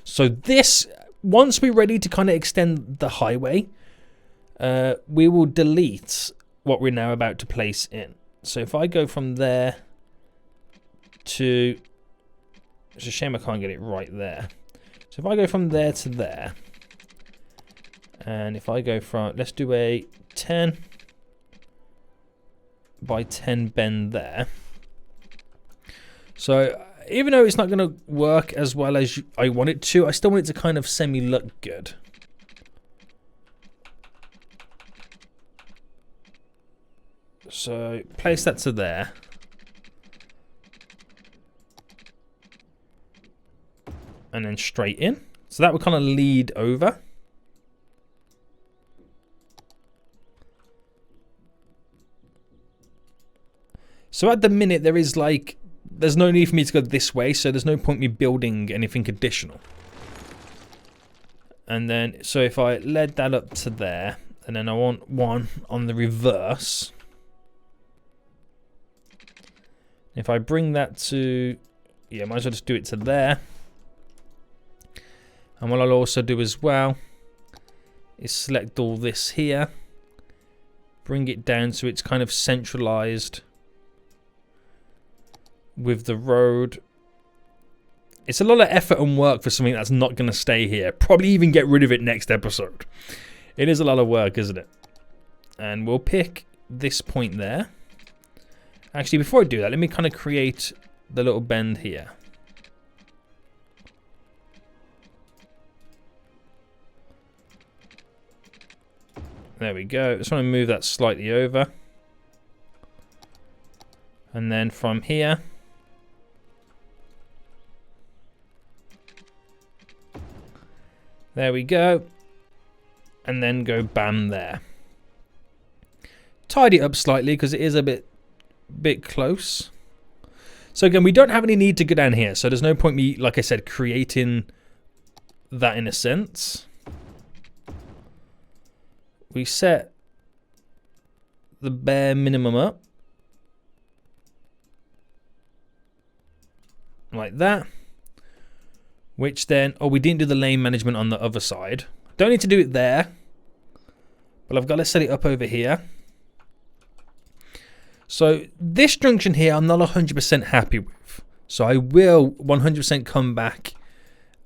So this, once we're ready to kind of extend the highway, we will delete what we're now about to place in. So if I go from there to, it's a shame I can't get it right there. So if I go from there to there, And if I go from, let's do a 10 by 10 bend there. So even though it's not going to work as well as I want it to, I still want it to kind of semi-look good. So place that to there. And then straight in. So that will kind of lead over. So at the minute there is like, there's no need for me to go this way, so there's no point me building anything additional. And then, so if I led that up to there, and then I want one on the reverse. If I bring that to, yeah, might as well just do it to there. And what I'll also do as well is select all this here, bring it down so it's kind of centralized with the road. It's a lot of effort and work for something that's not going to stay here. Probably even get rid of it next episode. It is a lot of work, isn't it? And we'll pick this point there. Actually, before I do that, let me kind of create the little bend here. There we go. Just want to move that slightly over. And then from here, there we go. And then go bam there. Tidy it up slightly because it is a bit close. So again, we don't have any need to go down here. So there's no point me, like I said, creating that in a sense. We set the bare minimum up. Like that. Which then, oh, we didn't do the lane management on the other side. Don't need to do it there. But I've got to set it up over here. So this junction here, I'm not 100% happy with. So I will 100% come back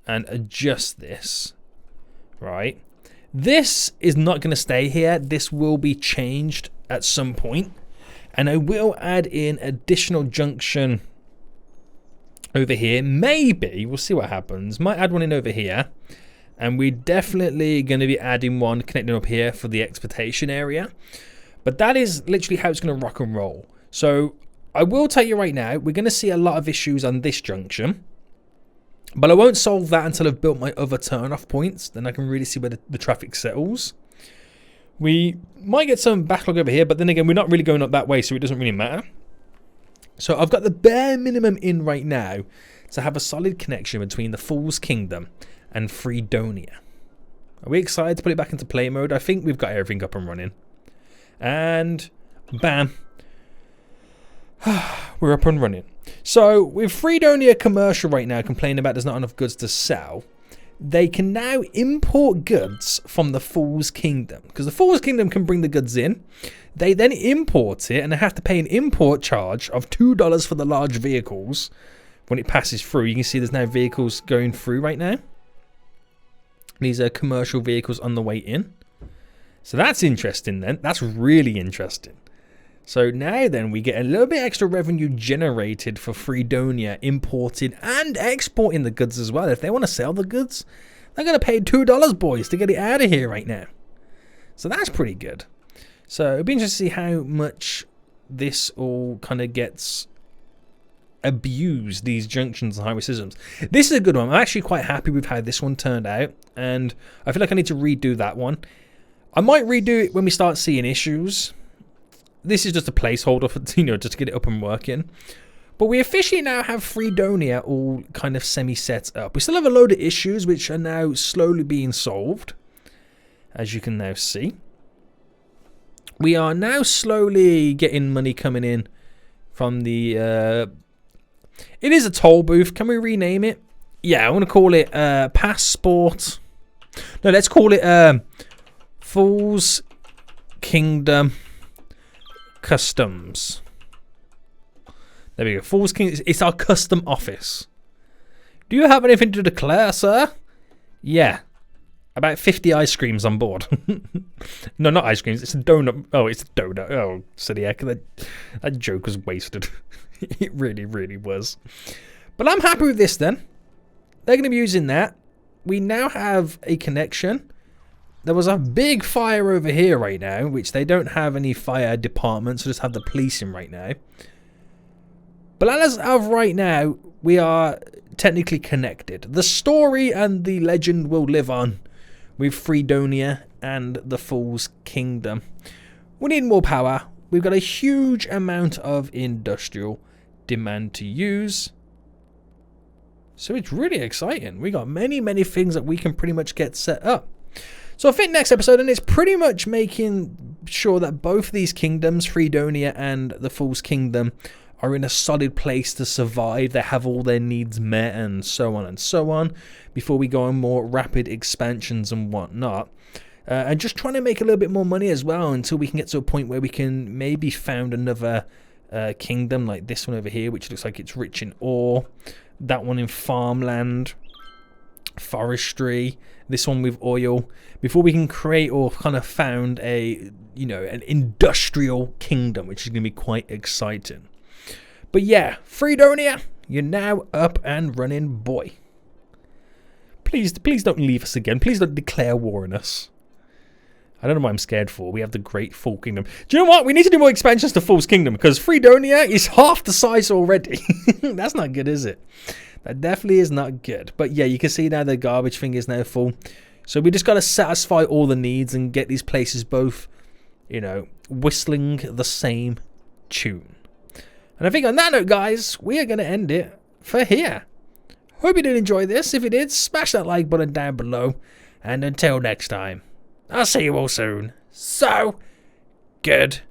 and adjust this. Right. This is not going to stay here. This will be changed at some point. And I will add in additional junction over here. Maybe, we'll see what happens. Might add one in over here. And we're definitely going to be adding one connecting up here for the exportation area. But that is literally how it's going to rock and roll. So I will tell you right now, we're going to see a lot of issues on this junction. But I won't solve that until I've built my other turn-off points. Then I can really see where the traffic settles. We might get some backlog over here, but then again, we're not really going up that way, so it doesn't really matter. So I've got the bare minimum in right now to have a solid connection between the Fool's Kingdom and Freedonia. Are we excited to put it back into play mode? I think we've got everything up and running. And bam. We're up and running. So with Freedonia Commercial right now complaining about there's not enough goods to sell, they can now import goods from the Fool's Kingdom. Because the Fool's Kingdom can bring the goods in. They then import it and they have to pay an import charge of $2 for the large vehicles when it passes through. You can see there's now vehicles going through right now. These are commercial vehicles on the way in. So that's interesting then. That's really interesting. So now then we get a little bit extra revenue generated for Freedonia importing and exporting the goods as well. If they want to sell the goods, they're going to pay $2, boys, to get it out of here right now. So that's pretty good. So it'll be interesting to see how much this all kind of gets abused, these junctions and highway systems. This is a good one. I'm actually quite happy with how this one turned out. And I feel like I need to redo that one. I might redo it when we start seeing issues. This is just a placeholder for, just to get it up and working. But we officially now have Freedonia all kind of semi-set up. We still have a load of issues which are now slowly being solved, as you can now see. We are now slowly getting money coming in from the... it is a toll booth. Can we rename it? Yeah, I want to call it Passport. No, let's call it Fool's Kingdom Customs. There we go. Fool's Kingdom. It's our custom office. Do you have anything to declare, sir? Yeah. about 50 ice creams on board. No, not ice creams. It's a donut. Oh, it's a donut. Oh, silly heck. That joke was wasted. It really, really was. But I'm happy with this then. They're going to be using that. We now have a connection. There was a big fire over here right now, which they don't have any fire departments, so just have the police in right now. But as of right now, we are technically connected. The story and the legend will live on with Freedonia and the Fool's Kingdom. We need more power. We've got a huge amount of industrial demand to use. So it's really exciting. We got many, many things that we can pretty much get set up. So I think next episode, and it's pretty much making sure that both these kingdoms, Freedonia and the Fool's Kingdom, are in a solid place to survive. They have all their needs met and so on before we go on more rapid expansions and whatnot. And just trying to make a little bit more money as well until we can get to a point where we can maybe found another kingdom like this one over here, which looks like it's rich in ore. That one in farmland, forestry, this one with oil, before we can create or kind of found a, you know, an industrial kingdom, which is going to be quite exciting. But yeah, Freedonia, you're now up and running, boy. Please don't leave us again. Please don't declare war on us. I don't know what I'm scared for. We have the Great Fool Kingdom. Do you know what? We need to do more expansions to Fool's Kingdom because Freedonia is half the size already. That's not good, is it? That definitely is not good. But yeah, you can see now the garbage thing is now full. So we just got to satisfy all the needs and get these places both, you know, whistling the same tune. And I think on that note, guys, we are going to end it for here. Hope you did enjoy this. If you did, smash that like button down below. And until next time, I'll see you all soon. So, good